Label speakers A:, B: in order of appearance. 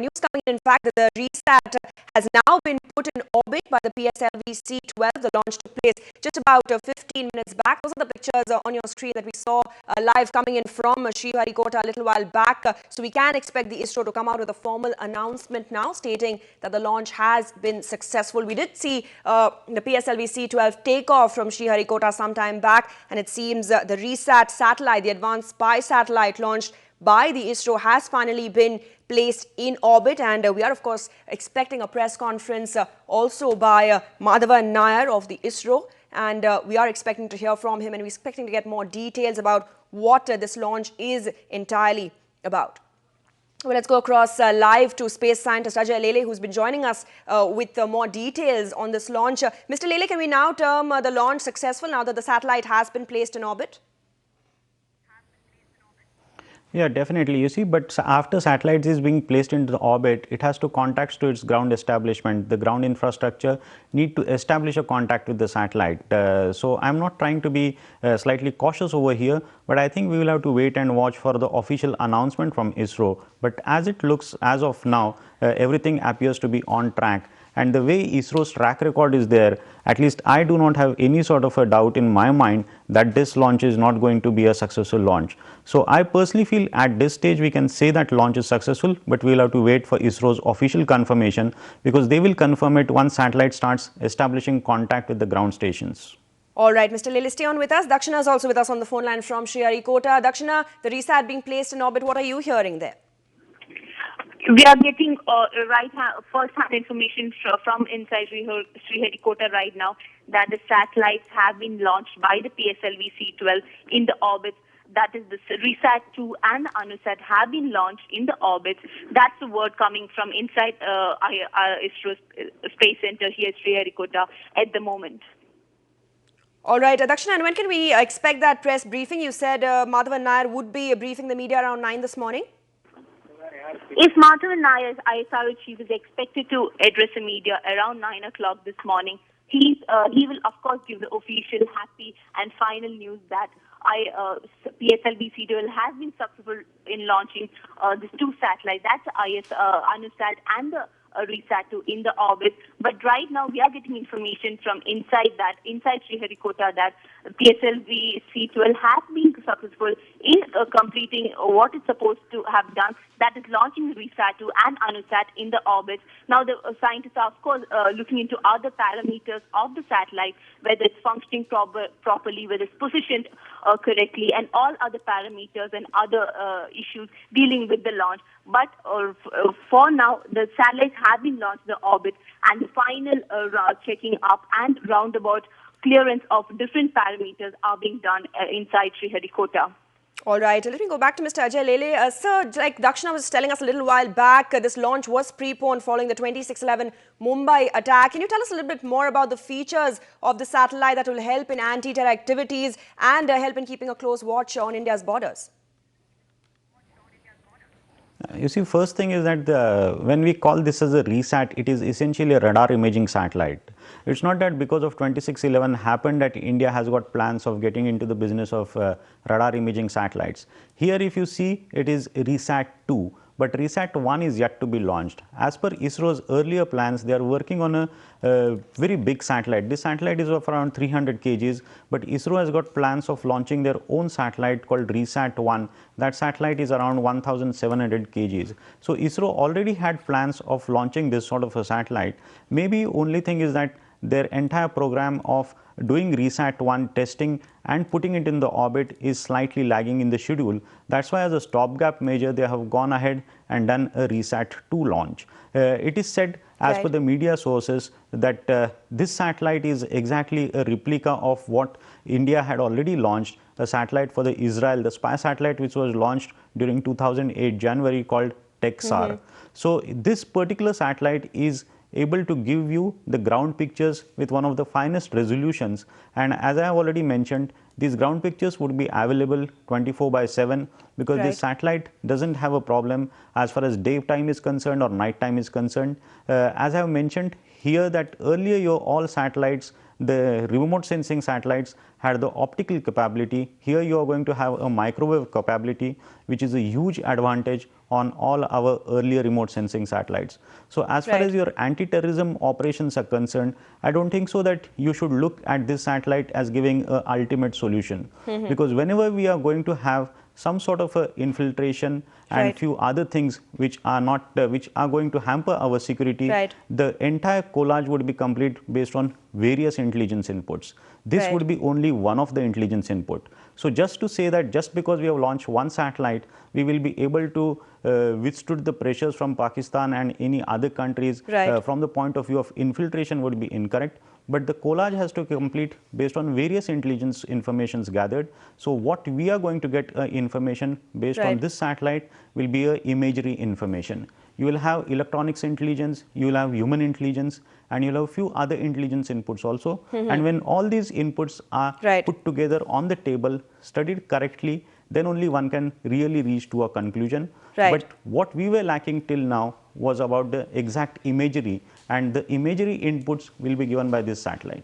A: news coming in fact, that the RESAT has now been put in orbit by the PSLV C-12. The launch took place just about 15 minutes back. Those are the pictures on your screen that we saw live coming in from Sriharikota a little while back. So we can expect the ISRO to come out with a formal announcement now stating that the launch has been successful. We did see the PSLV C-12 take off from Sriharikota some time back, and it seems the RESAT satellite, the Advanced Spy satellite launched by the ISRO, has finally been placed in orbit, and we are of course expecting a press conference also by Madhavan Nair of the ISRO, and we are expecting to hear from him, and we're expecting to get more details about what this launch is entirely about. Well, let's go across live to space scientist Ajay Lele, who's been joining us with more details on this launch. Mr. Lele, can we now term the launch successful now that the satellite has been placed in orbit?
B: Yeah, definitely. You see, but after satellites is being placed into the orbit, it has to contact to its ground establishment. The ground infrastructure need to establish a contact with the satellite. So I'm not trying to be slightly cautious over here, but I think we will have to wait and watch for the official announcement from ISRO. But as it looks as of now, everything appears to be on track. And the way ISRO's track record is there, at least I do not have any sort of a doubt in my mind that this launch is not going to be a successful launch. So I personally feel at this stage we can say that launch is successful, but we will have to wait for ISRO's official confirmation, because they will confirm it once satellite starts establishing contact with the ground stations.
A: All right, Mr. Lele, stay on with us. Dakshina is also with us on the phone line from Sriharikota. Dakshina, the RESAT being placed in orbit, what are you hearing there?
C: We are getting first-hand information from inside Sriharikota right now that the satellites have been launched by the PSLV C-12 in the orbit. That is, the RESAT-2 and ANUSAT have been launched in the orbit. That's the word coming from inside ISRO Space Center here at Sriharikota at the moment.
A: All right, Dakshina, and when can we expect that press briefing? You said Madhavan Nair would be briefing the media around 9 this morning.
C: If Madhavan Nair, ISRO chief, is expected to address the media around 9 o'clock this morning, he will of course give the official, happy and final news that PSLV C-12 has been successful in launching these two satellites. That's ANUSAT and the RESAT-2 in the orbit. But right now we are getting information from inside Sriharikota that PSLV C-12 has been successful in completing what it's supposed to have done, that is launching RESAT-2 and ANUSAT in the orbit. Now the scientists are of course looking into other parameters of the satellite, whether it's functioning properly, whether it's positioned correctly, and all other parameters and other issues dealing with the launch. But for now, the satellites have been launched in the orbit, and the final checking up and roundabout clearance of different parameters are being done inside Sriharikota.
A: All right, let me go back to Mr. Ajay Lele. Sir, like Dakshina was telling us a little while back, this launch was preponed following the 26/11 Mumbai attack. Can you tell us a little bit more about the features of the satellite that will help in anti-terror activities and help in keeping a close watch on India's borders?
B: You see, first thing is that when we call this as a RESAT, it is essentially a radar imaging satellite. It's not that because of 26/11 happened that India has got plans of getting into the business of radar imaging satellites. Here if you see, it is RESAT-2. But RESAT-1 is yet to be launched. As per ISRO's earlier plans, they are working on a very big satellite. This satellite is of around 300 kgs, but ISRO has got plans of launching their own satellite called RESAT-1. That satellite is around 1700 kgs. So ISRO already had plans of launching this sort of a satellite. Maybe only thing is that their entire program of doing RESAT-1 testing and putting it in the orbit is slightly lagging in the schedule. That's why as a stopgap measure, they have gone ahead and done a RESAT-2 launch. It is said, as per the media sources, that this satellite is exactly a replica of what India had already launched, a satellite for the Israel, the spy satellite which was launched during 2008 January called TechSAR. So this particular satellite is able to give you the ground pictures with one of the finest resolutions, and as I have already mentioned, These ground pictures would be available 24/7 because this satellite doesn't have a problem as far as daytime is concerned or nighttime is concerned. As I have mentioned here that earlier all satellites, the remote sensing satellites had the optical capability. Here you are going to have a microwave capability, which is a huge advantage on all our earlier remote sensing satellites. So as far as your anti-terrorism operations are concerned, I don't think so that you should look at this satellite as giving an ultimate solution. Because whenever we are going to have some sort of a infiltration and few other things which are not which are going to hamper our security, the entire collage would be complete based on various intelligence inputs. This would be only one of the intelligence input. So just to say that just because we have launched one satellite, we will be able to withstood the pressures from Pakistan and any other countries from the point of view of infiltration would be incorrect. But the collage has to complete based on various intelligence informations gathered. So what we are going to get information based on this satellite will be a imagery information. You will have electronics intelligence, you will have human intelligence, and you will have few other intelligence inputs also. And when all these inputs are put together on the table, studied correctly, then only one can really reach to a conclusion. But what we were lacking till now was about the exact imagery, and the imagery inputs will be given by this satellite.